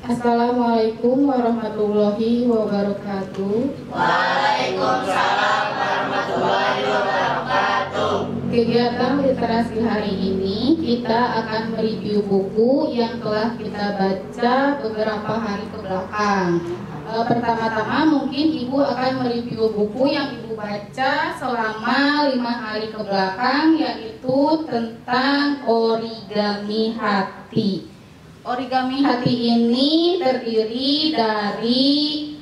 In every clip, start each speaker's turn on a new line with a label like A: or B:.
A: Assalamualaikum warahmatullahi wabarakatuh.
B: Waalaikumsalam warahmatullahi wabarakatuh.
A: Kegiatan literasi hari ini kita akan mereview buku yang telah kita baca beberapa hari ke belakang. Pertama-tama mungkin Ibu akan mereview buku yang Ibu baca selama 5 hari ke belakang, yaitu tentang Origami Hati. Origami Hati ini terdiri dari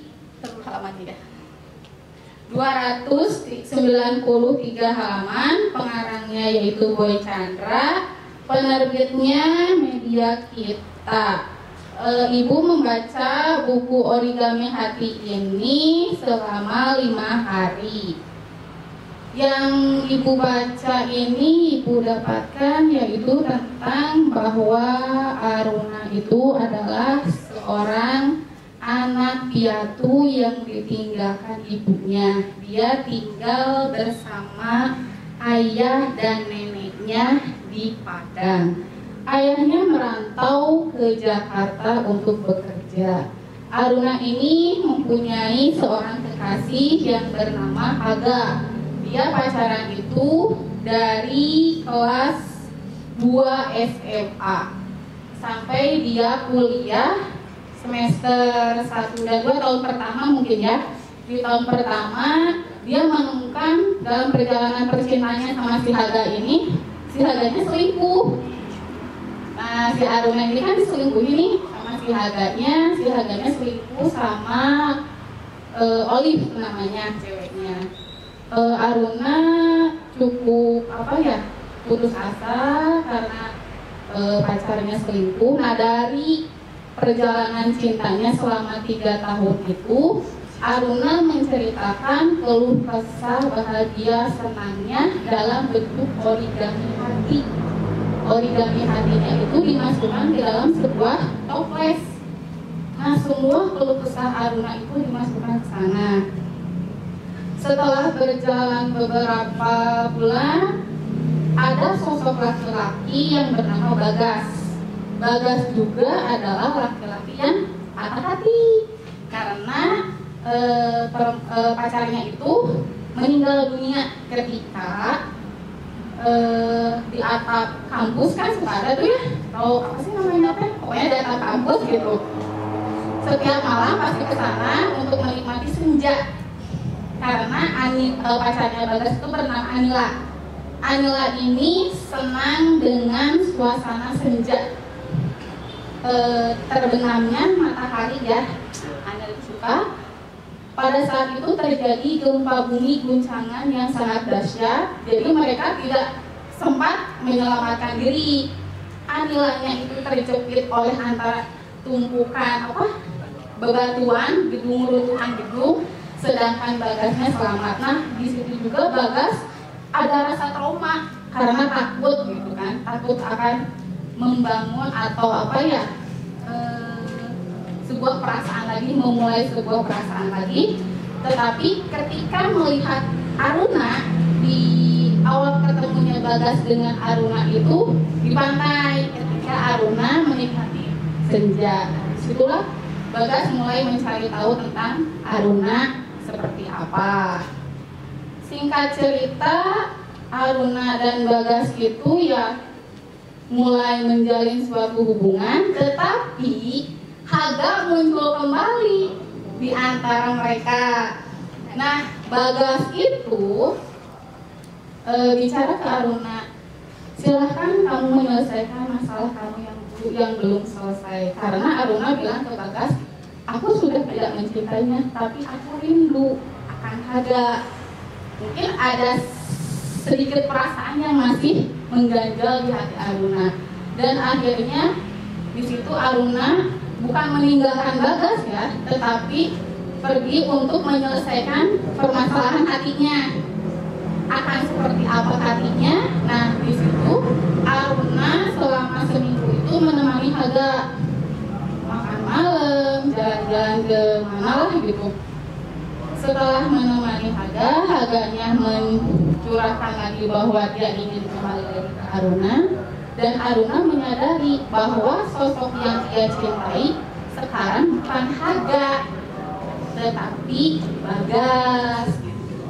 A: 293 halaman, pengarangnya yaitu Boy Chandra, penerbitnya Media Kita. Ibu membaca buku Origami Hati ini selama 5 hari. Yang Ibu baca ini Ibu dapatkan yaitu tentang bahwa Aruna itu adalah seorang anak piatu yang ditinggalkan ibunya. Dia tinggal bersama ayah dan neneknya di Padang. Ayahnya merantau ke Jakarta untuk bekerja. Aruna ini mempunyai seorang kekasih yang bernama Haga. Dia pacaran itu dari kelas 2 SMA sampai dia kuliah semester 1 dan 2 tahun pertama mungkin ya. Di tahun pertama dia menemukan dalam perjalanan percintaannya sama si Haga ini, si Haganya selingkuh. Nah, si Aruna ini kan diselingkuhi nih sama si Haganya selingkuh sama Olive namanya ceweknya. Aruna cukup putus asa karena pacarnya selingkuh. Nah, dari perjalanan cintanya selama 3 tahun itu, Aruna menceritakan keluh kesah bahagia senangnya dalam bentuk origami hati. Origami hatinya itu dimasukkan di dalam sebuah toples. Nah, semua keluh kesah Aruna itu dimasukkan ke sana. Setelah berjalan beberapa bulan, ada sosok laki-laki yang bernama Bagas. Bagas juga adalah laki-laki yang patah hati karena pacarnya itu meninggal dunia ketika di atap kampus kan suka ada tuh ya, atau apa sih namanya pokoknya di atap kampus gitu. Setiap malam pasti ke sana untuk menikmati senja. Karena pacarnya Bagas itu bernama Anila. Anila ini senang dengan suasana senja, terbenamnya matahari ya. Anila suka. Pada saat itu terjadi gempa bumi guncangan yang sangat dahsyat. Jadi mereka tidak sempat menyelamatkan diri. Anilanya itu terjepit oleh antara tumpukan bebatuan, runtuhan gedung. Sedangkan Bagasnya selamat. Nah, di situ juga Bagas ada rasa trauma karena takut gitu kan, takut akan membangun atau sebuah perasaan lagi, memulai sebuah perasaan lagi. Tetapi ketika melihat Aruna di awal ketemunya Bagas dengan Aruna itu di pantai, ketika Aruna menikmati senja, disitulah Bagas mulai mencari tahu tentang Aruna seperti apa. Singkat cerita, Aruna dan Bagas itu ya mulai menjalin suatu hubungan, tetapi Haga muncul kembali di antara mereka. Nah, Bagas itu bicara ke Aruna, silahkan kamu menyelesaikan masalah kamu yang belum selesai. Karena Aruna bilang ke Bagas, aku sudah tidak mencintainya, tapi aku rindu akan Haga. Mungkin ada sedikit perasaan yang masih mengganjal di hati Aruna. Dan akhirnya di situ Aruna bukan meninggalkan Bagas ya, tetapi pergi untuk menyelesaikan permasalahan hatinya. Akan seperti apa hatinya? Nah, di situ Aruna selama seminggu itu menemani Haga makan malam, jalan-jalan ke mana lah gitu. Setelah menemani Haga, Haganya mencurahkan lagi bahwa dia ingin kembali lagi ke Aruna. Dan Aruna menyadari bahwa sosok yang dia cintai sekarang bukan Haga, tetapi Bagas.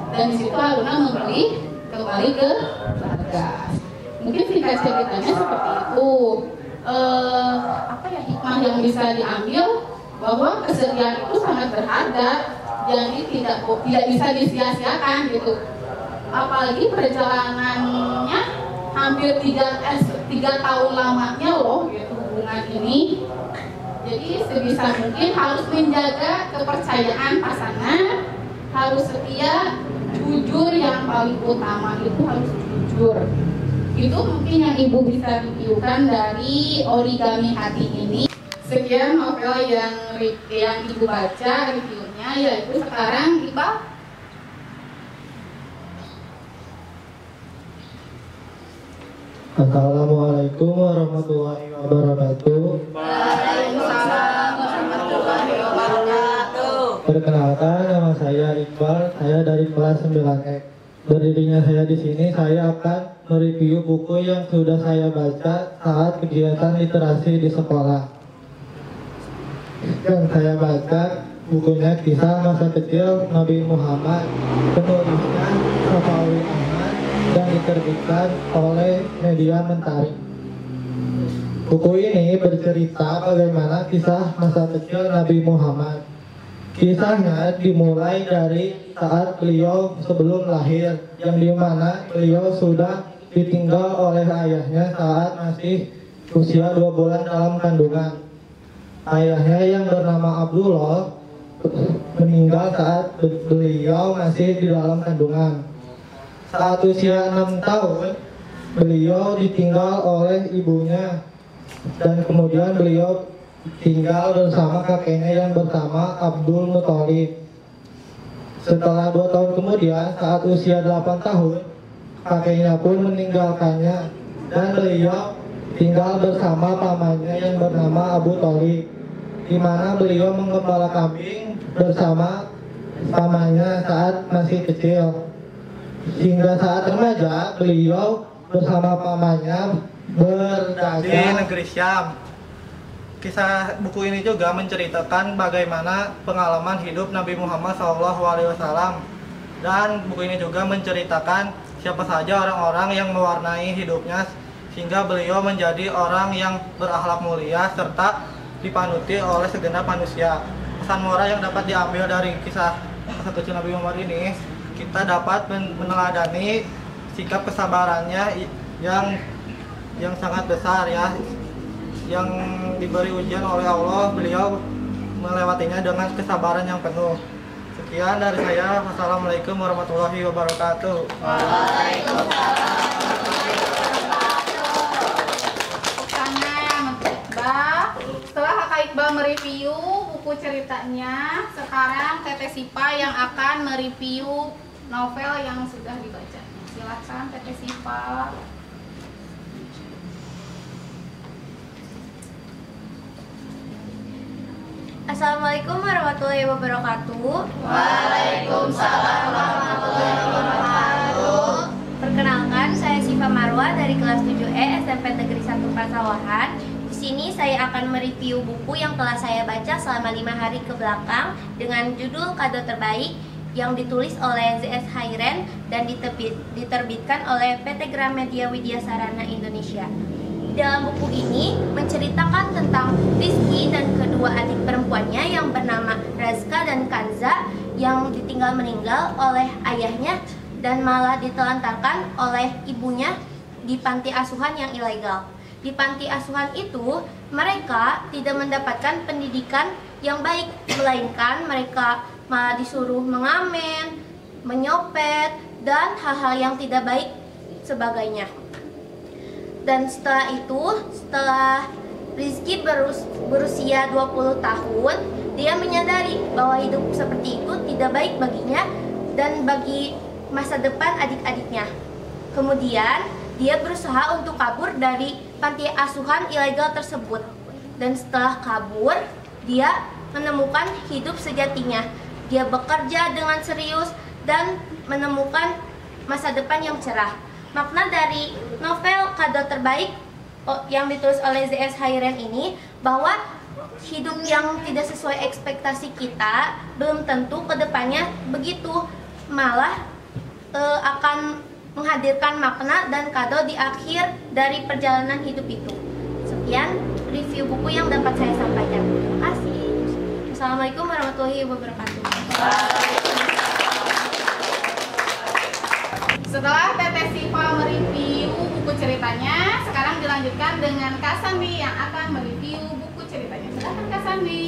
A: Dan di situ Aruna membeli kembali ke Bagas. Mungkin singkat ceritanya seperti itu. Apa ya hikmah yang bisa diambil bahwa kesediaan itu sangat berharga, jadi tidak bisa disia-siakan gitu. Apalagi perjalanannya hampir 3 tahun lamanya loh gitu hubungan ini. Jadi sebisa mungkin harus menjaga kepercayaan pasangan, harus setia, jujur, yang paling utama itu harus jujur. Itu mungkin yang Ibu bisa reviewkan dari Origami Hati ini. Sekian novel yang Ibu baca reviewnya, yaitu sekarang Iqbal.
C: Assalamualaikum warahmatullahi wabarakatuh.
B: Waalaikumsalam warahmatullahi wabarakatuh.
C: Perkenalkan, nama saya Iqbal. Saya dari kelas 9E. Berdirinya saya di sini, saya akan mereview buku yang sudah saya baca saat kegiatan literasi di sekolah. Yang saya baca bukunya Kisah Masa Kecil Nabi Muhammad, penulisnya Safawi Ahmad, dan diterbitkan oleh Media Mentari. Buku ini bercerita bagaimana kisah masa kecil Nabi Muhammad. Kisahnya dimulai dari saat beliau sebelum lahir, yang dimana beliau sudah ditinggal oleh ayahnya saat masih usia 2 bulan dalam kandungan. Ayahnya yang bernama Abdullah meninggal saat beliau masih di dalam kandungan. Saat usia 6 tahun, beliau ditinggal oleh ibunya, dan kemudian beliau tinggal bersama kakeknya yang bernama Abdul Muthalib. Setelah 2 tahun kemudian, saat usia 8 tahun, kakeknya pun meninggalkannya, dan beliau tinggal bersama pamannya yang bernama Abu Thalib, di mana beliau menggembala kambing bersama pamannya saat masih kecil. Hingga saat remaja, beliau bersama pamannya berdagang
D: di negeri Syam. Kisah buku ini juga menceritakan bagaimana pengalaman hidup Nabi Muhammad SAW, dan buku ini juga menceritakan siapa saja orang-orang yang mewarnai hidupnya sehingga beliau menjadi orang yang berakhlak mulia serta dipanuti oleh segenap manusia. Pesan moral yang dapat diambil dari kisah masa kecil Nabi Muhammad ini, kita dapat meneladani sikap kesabarannya yang sangat besar ya, yang diberi ujian oleh Allah, beliau melewatinya dengan kesabaran yang penuh. Sekian dari saya. Wassalamualaikum warahmatullahi wabarakatuh.
B: Waalaikumsalam.
A: Setelah Kakak Iqbal mereview buku ceritanya, sekarang Teteh Sipa yang akan mereview novel yang sudah dibaca. Silakan Teteh Sipa.
E: Assalamualaikum warahmatullahi wabarakatuh.
B: Waalaikumsalam warahmatullahi wabarakatuh.
E: Perkenalkan, saya Siva Marwa dari kelas 7E SMP Negeri 1 Pasawahan. Di sini saya akan mereview buku yang telah saya baca selama 5 hari ke belakang dengan judul Kado Terbaik, yang ditulis oleh Z.S. Hairen dan diterbitkan oleh PT Gramedia Widya Sarana Indonesia. Dalam buku ini menceritakan tentang Rizky dan kedua adik perempuannya yang bernama Razka dan Kanza yang ditinggal meninggal oleh ayahnya dan malah ditelantarkan oleh ibunya di panti asuhan yang ilegal. Di panti asuhan itu mereka tidak mendapatkan pendidikan yang baik, melainkan mereka malah disuruh mengamen, menyopet, dan hal-hal yang tidak baik sebagainya. Dan setelah itu, setelah Rizky berusia 20 tahun, dia menyadari bahwa hidup seperti itu tidak baik baginya dan bagi masa depan adik-adiknya. Kemudian, dia berusaha untuk kabur dari panti asuhan ilegal tersebut. Dan setelah kabur, dia menemukan hidup sejatinya. Dia bekerja dengan serius dan menemukan masa depan yang cerah. Makna dari novel Kado Terbaik yang ditulis oleh Z.S. Hairen ini bahwa hidup yang tidak sesuai ekspektasi kita, belum tentu kedepannya begitu, malah akan menghadirkan makna dan kado di akhir dari perjalanan hidup itu. Sekian review buku yang dapat saya sampaikan. Terima kasih. Assalamualaikum warahmatullahi wabarakatuh.
A: Setelah Teteh Siva mereview buku ceritanya, sekarang dilanjutkan dengan Kak Sandi yang akan mereview buku ceritanya. Silakan Kak Sandi.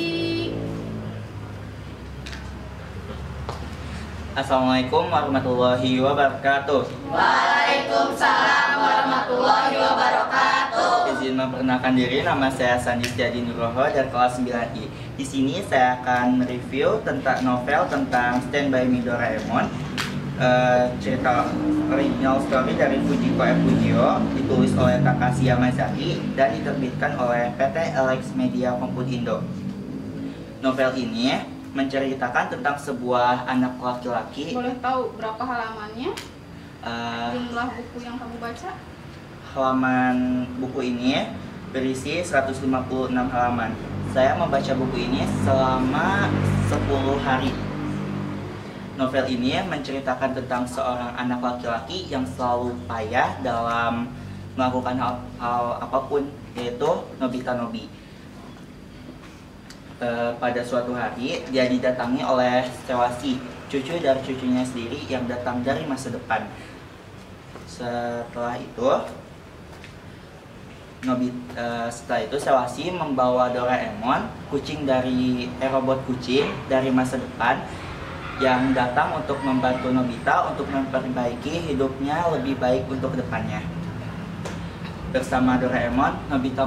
F: Assalamualaikum warahmatullahi wabarakatuh.
B: Waalaikumsalam warahmatullahi wabarakatuh.
F: Izin memperkenalkan diri, nama saya Sandi Setiadi Nugroho dari kelas 9I. Di sini saya akan mereview tentang novel tentang Stand By Me Doraemon. Cerita original story dari Fujiko F. Fujio, ditulis oleh Takashi Yamazaki dan diterbitkan oleh PT LX Media Kompudindo. Novel ini menceritakan tentang sebuah anak laki-laki.
A: Boleh tahu berapa halamannya? Jumlah buku yang kamu baca?
F: Halaman buku ini berisi 156 halaman. Saya membaca buku ini selama 10 hari. Novel ini menceritakan tentang seorang anak laki-laki yang selalu payah dalam melakukan hal apapun, yaitu Nobita Nobi. Pada suatu hari, dia didatangi oleh Sewasi, cucu dari cucunya sendiri yang datang dari masa depan. Setelah itu Sewasi membawa Doraemon, kucing dari robot kucing dari masa depan, yang datang untuk membantu Nobita untuk memperbaiki hidupnya lebih baik untuk kedepannya. Bersama Doraemon, Nobita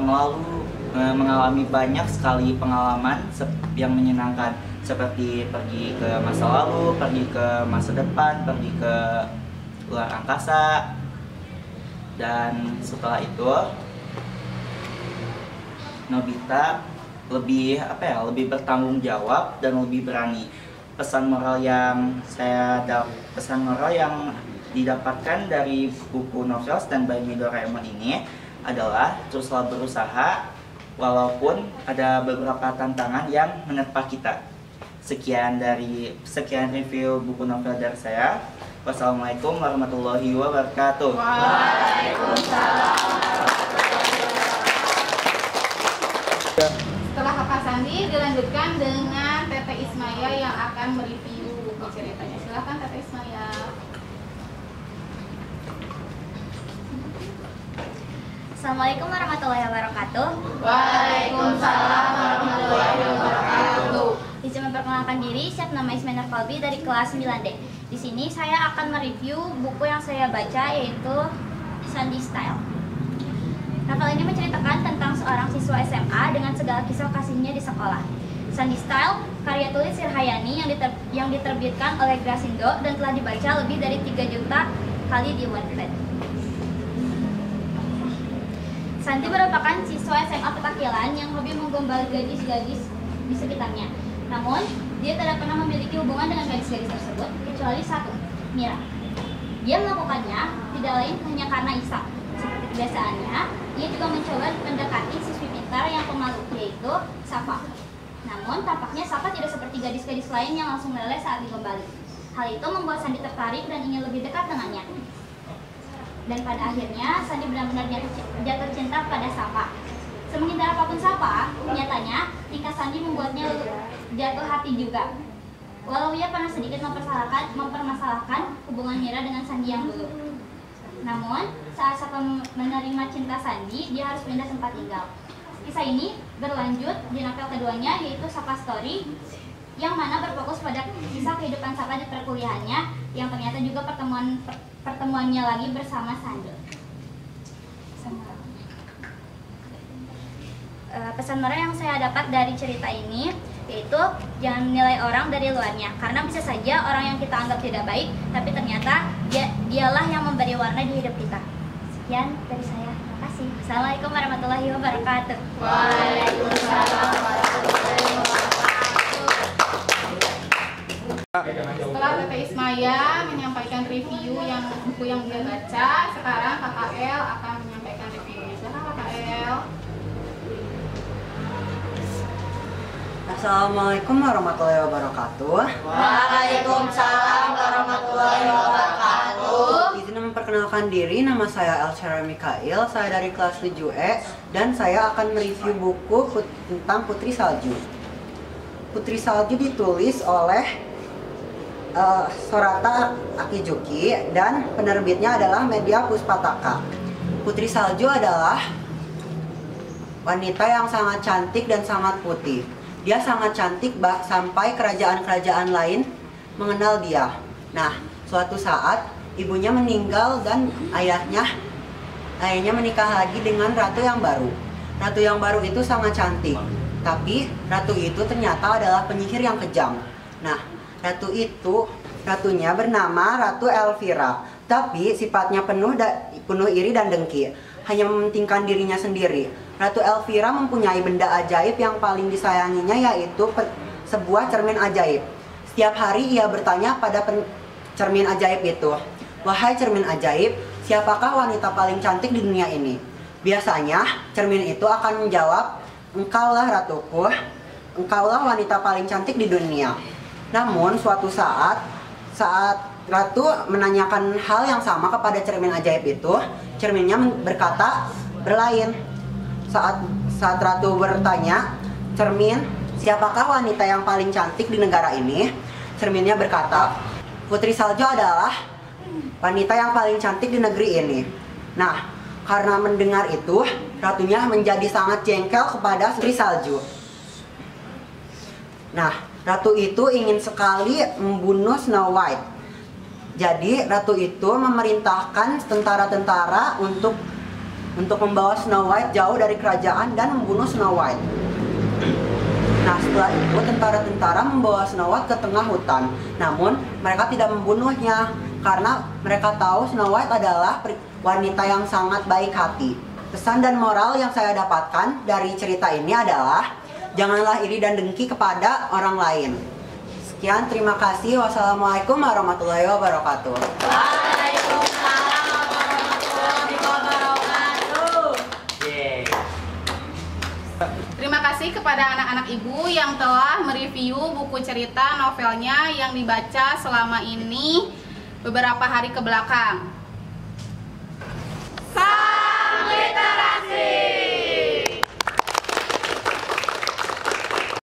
F: mengalami banyak sekali pengalaman yang menyenangkan, seperti pergi ke masa lalu, pergi ke masa depan, pergi ke luar angkasa. Dan setelah itu Nobita lebih bertanggung jawab dan lebih berani. Pesan moral yang didapatkan dari buku novel Stand By Me Doraemon ini adalah teruslah berusaha walaupun ada beberapa tantangan yang menerpa kita. Sekian review buku novel dari saya. Wassalamualaikum warahmatullahi wabarakatuh.
B: Waalaikumsalam.
A: Setelah Kakak Sandi, dilanjutkan dengan Teteh Ismaya yang akan mereview buku ceritanya. Silakan Teteh Ismaya.
E: Assalamualaikum warahmatullahi wabarakatuh.
B: Waalaikumsalam warahmatullahi wabarakatuh.
E: Izin memperkenalkan diri, saya nama Ismail Falbi dari kelas 9D. Di sini saya akan mereview buku yang saya baca, yaitu Sandy Style. Novel ini menceritakan tentang seorang siswa SMA dengan segala kisah kasihnya di sekolah. Sandy Style, karya tulis Sirhayani yang diterbitkan oleh Grasindo dan telah dibaca lebih dari 3 juta kali di Wattpad. Sandy merupakan siswa SMA petakilan yang hobi menggombal gadis-gadis di sekitarnya. Namun, dia tidak pernah memiliki hubungan dengan gadis-gadis tersebut, kecuali satu, Mira. Dia melakukannya tidak lain hanya karena iseng. Seperti kebiasaannya, ia juga mencoba mendekati siswi pintar yang pemalu, yaitu Safa. Namun, tampaknya Safa tidak seperti gadis-gadis lain yang langsung meleleh saat digombali. Hal itu membuat Sandy tertarik dan ingin lebih dekat dengannya. Dan pada akhirnya, Sandy benar-benar jatuh cinta pada Safa. Semengindah apapun Safa, nyatanya tingkah Sandy membuatnya jatuh hati juga. Walau ia pernah sedikit mempermasalahkan hubungan Mira dengan Sandy yang dulu. Namun, saat Safa menerima cinta Sandy, dia harus pindah tempat tinggal. Kisah ini berlanjut di novel keduanya, yaitu Safa Story, yang mana berfokus pada kisah kehidupan Safa di perkuliahannya, yang ternyata juga pertemuannya lagi bersama Sandy. Pesan moral yang saya dapat dari cerita ini yaitu jangan menilai orang dari luarnya, karena bisa saja orang yang kita anggap tidak baik tapi ternyata dialah yang memberi warna di hidup kita. Sekian dari saya, terima kasih. Assalamualaikum warahmatullahi wabarakatuh.
B: Waalaikumsalam warahmatullahi wabarakatuh.
A: Setelah Teteh Ismaya menyampaikan review buku yang dia baca, sekarang Kakak El akan menyampaikan reviewnya. Silakan Kakak El.
G: Assalamualaikum warahmatullahi wabarakatuh.
B: Waalaikumsalam warahmatullahi wabarakatuh.
G: Izin memperkenalkan diri, nama saya Elsyara Mikail, saya dari kelas 7E dan saya akan mereview buku tentang Putri Salju. Putri Salju ditulis oleh Sorata Akijuki dan penerbitnya adalah Media Puspataka. Putri Salju adalah wanita yang sangat cantik dan sangat putih. Dia sangat cantik sampai kerajaan-kerajaan lain mengenal dia. Nah, suatu saat ibunya meninggal dan ayahnya menikah lagi dengan ratu yang baru. Ratu yang baru itu sangat cantik, tapi ratu itu ternyata adalah penyihir yang kejam. Nah, ratunya bernama Ratu Elvira, tapi sifatnya penuh iri dan dengki, hanya mementingkan dirinya sendiri. Ratu Elvira mempunyai benda ajaib yang paling disayanginya, yaitu sebuah cermin ajaib. Setiap hari ia bertanya pada cermin ajaib itu, "Wahai cermin ajaib, siapakah wanita paling cantik di dunia ini?" Biasanya cermin itu akan menjawab, "Engkaulah ratuku, engkaulah wanita paling cantik di dunia." Namun suatu saat ratu menanyakan hal yang sama kepada cermin ajaib itu, cerminnya berkata berlain. Saat ratu bertanya, "Cermin, siapakah wanita yang paling cantik di negara ini?" Cerminnya berkata, "Putri Salju adalah wanita yang paling cantik di negeri ini." Nah, karena mendengar itu, ratunya menjadi sangat jengkel kepada Putri Salju. Nah, ratu itu ingin sekali membunuh Snow White. Jadi, ratu itu memerintahkan tentara-tentara untuk membawa Snow White jauh dari kerajaan dan membunuh Snow White. Nah, setelah itu tentara-tentara membawa Snow White ke tengah hutan. Namun, mereka tidak membunuhnya karena mereka tahu Snow White adalah wanita yang sangat baik hati. Pesan dan moral yang saya dapatkan dari cerita ini adalah janganlah iri dan dengki kepada orang lain. Sekian, terima kasih. Wassalamualaikum warahmatullahi wabarakatuh.
B: Waalaikumsalam warahmatullahi wabarakatuh.
A: Terima kasih kepada anak-anak ibu yang telah mereview buku cerita novelnya yang dibaca selama ini beberapa hari ke belakang.
B: Salam literasi.